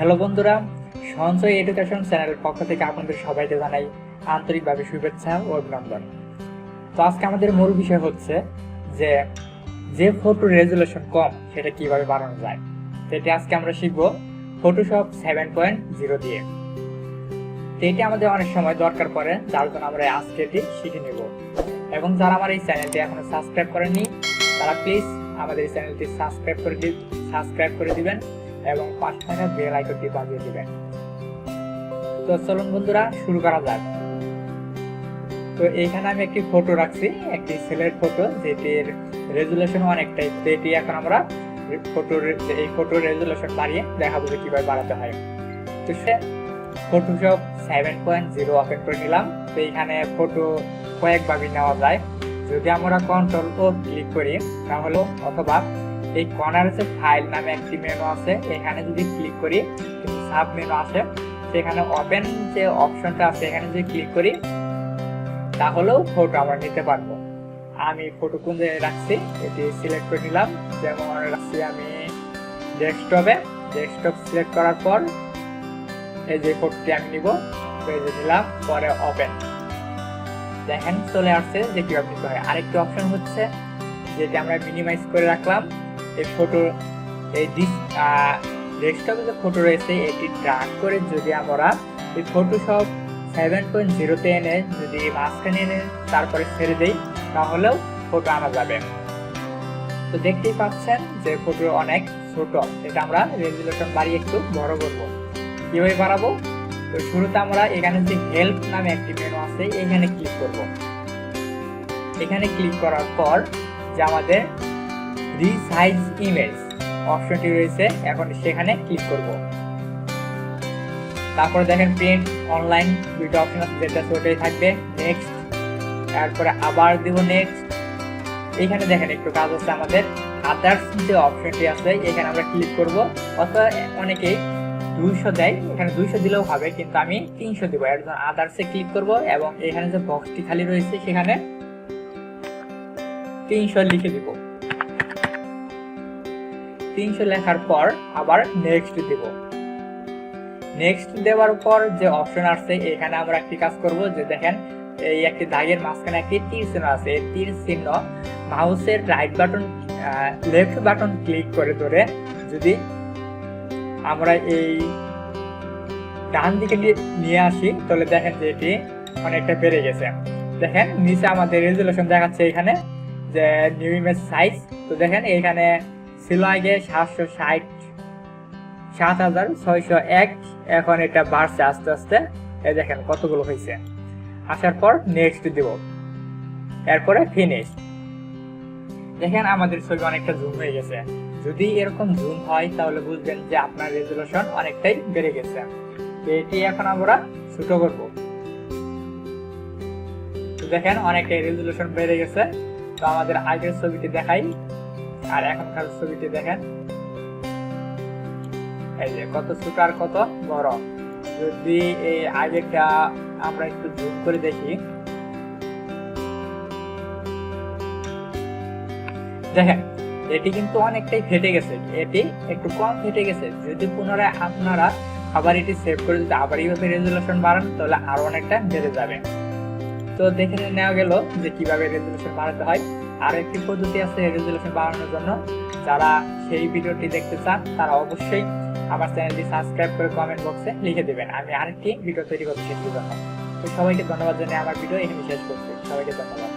Hello বন্ধুরা, সঞ্চয় education চ্যানেলের পক্ষ থেকে আপনাদের সবাইকে জানাই আন্তরিকভাবে শুভেচ্ছা ও অভিনন্দন। তো আজকে আমাদের মূল বিষয় হচ্ছে যে যে ফটো রেজুলেশন কম সেটা কিভাবে বাড়ানো যায়। তো এটি আজকে আমরা শিখবো ফটোশপ 7.0 দিয়ে। তো এটি আমাদের অনেক সময় দরকার পড়ে, যার জন্য আমরা আজকে এটি শিখে নেব। এবং যারা আমার এই চ্যানেলটি এখনো সাবস্ক্রাইব করেননি তারা প্লিজ আমাদের এই চ্যানেলটি সাবস্ক্রাইব করে দিবেন এবং পাশে থাকা বেল আইকনটি বাজিয়ে দিবেন। তো চলুন বন্ধুরা শুরু করা যাক। তো এইখানে আমি একটি ফটো রাখছি, একটি ছেলের ফটো, যেটির রেজুলেশন অনেকটাই। তো এটি এখন আমরা এই ফটোর রেজুলেশন বাড়িয়ে দেখাবো যে কিভাবে বাড়াতে হয়। তো সে ফটোশপ 7.0 ওপেন করে নিলাম। তো এইখানে ফটো কয়েকভাবে নেওয়া যায়। যদি আমরা কন্ট্রোল ও ক্লিক করি তাহলে, অথবা এই কর্নারে যে ফাইল নামে একটি মেনু আছে, এখানে যদি ক্লিক করি সাব মেনু আসে, সেখানে ওপেন যে অপশনটা আছে এখানে যদি ক্লিক করি তাহলেও ফটো আমরা নিতে পারবো। আমি ফটো কোন জায়গায় রাখছি এটি সিলেক্ট করে নিলাম। যেমন রাখছি আমি ডেস্কটপ সিলেক্ট করার পর এই যে ফটোটি আমি নিব, তো এই যে নিলাম, পরে ওপেন। দেখেন চলে আসছে যে কিভাবে নিতে হয়। আরেকটি অপশন হচ্ছে যেটি আমরা মিনিমাইজ করে রাখলাম, এই ফটো এই ডেস্কটপে যে ফটো রয়েছে এটি ড্র্যাগ করে যদি আমরা এই ফটোশপ 7.0 তে এনে যদি মাঝখানে এনে তারপরে ছেড়ে দেই তাহলেও ফটো আনা যাবে। তো দেখতেই পাচ্ছেন যে ফটো অনেক ছোট। এটা আমরা রেজুলেশন বাড়িয়ে একটু বড় করবো। কিভাবে বাড়াবো? তো শুরুতে আমরা এখানে যে হেল্প নামে একটি মেনু আছে এখানে ক্লিক করব। এখানে ক্লিক করার পর যে আমাদের রিসাইজ ইমেজ অপশনটি রয়েছে, এখন সেখানে ক্লিক করব। তারপরে দেখেন প্রিন্ট অনলাইন দুইটা অপশন আছে, যেটা ওটাই থাকবে। নেক্সট, তারপরে আবার দিব নেক্সট। এখানে দেখেন একটু কাজ আছে আমাদের, আদার্স যে অপশনটি আছে এখানে আমরা ক্লিক করব। অথবা অনেকেই 200 দেয়, এখানে 200 দিলেও হবে, কিন্তু আমি 300 দিব। এর জন্য আদার্সে ক্লিক করব এবং এখানে যে বক্সটি খালি রয়েছে সেখানে 300 লিখে দিব। 300 লেখার পর আবার নেক্সট দিব। নেক্সট দেওয়ার পর যে অপশন আসছে এখানে আমরা একটি কাজ করব, যে দেখেন এই একটি দাগের মাঝখানে একটি তীর চিহ্ন আছে। এই তীর চিহ্ন মাউসের লেফট বাটন ক্লিক করে ধরে যদি আমরা এই ডান দিকে নিয়ে আসি তাহলে দেখেন যে এটি অনেকটা বেড়ে গেছে। দেখেন নিচে আমাদের রেজুলেশন দেখাচ্ছে এখানে যে নিউ ইমেজ সাইজ। তো দেখেন এখানে ছিল আগে 7601, এখন এটা বাড়ছে আস্তে আস্তে। এই দেখেন কতগুলো হয়েছে। আসার পর নেক্সট দিব, এরপরে ফিনিশ। দেখেন আমাদের ছবি অনেকটা জুম হয়ে গেছে। যদি এরকম জুম হয় তাহলে বুঝবেন যে আপনার রেজুলেশন অনেকটাই বেড়ে গেছে। এটি এখন আমরা ছোট করব। দেখেন অনেকটাই রেজুলেশন বেড়ে গেছে। তো আমাদের আগের ছবিটি দেখাই আর এখনকার ছবিটি দেখেন, এই যে কত ছোট আর কত বড়। যদি এই আগেরটা আমরা একটু জুম করে দেখি, দেখেন এটি কিন্তু অনেকটাই ফেটে গেছে, এটি একটু কম ফেটে গেছে। যদি পুনরায় আপনারা আবার এটি সেভ করে যদি আবার এইভাবে রেজুলেশন বাড়ান তাহলে আরো অনেকটা বেড়ে যাবে। তো দেখে নেওয়া গেল যে কিভাবে রেজুলেশন বাড়াতে হয়। আর একটি পদ্ধতি আছে রেজুলেশন বাড়ানোর জন্য। যারা সেই ভিডিওটি দেখতে চান তারা অবশ্যই আমার চ্যানেলটি সাবস্ক্রাইব করে কমেন্ট বক্সে লিখে দেবেন, আমি আরেকটি ভিডিও তৈরি করতে সেটির জন্য। তো সবাইকে ধন্যবাদ জানিয়ে আমার ভিডিও এখানে শেষ করছি। সবাইকে ধন্যবাদ।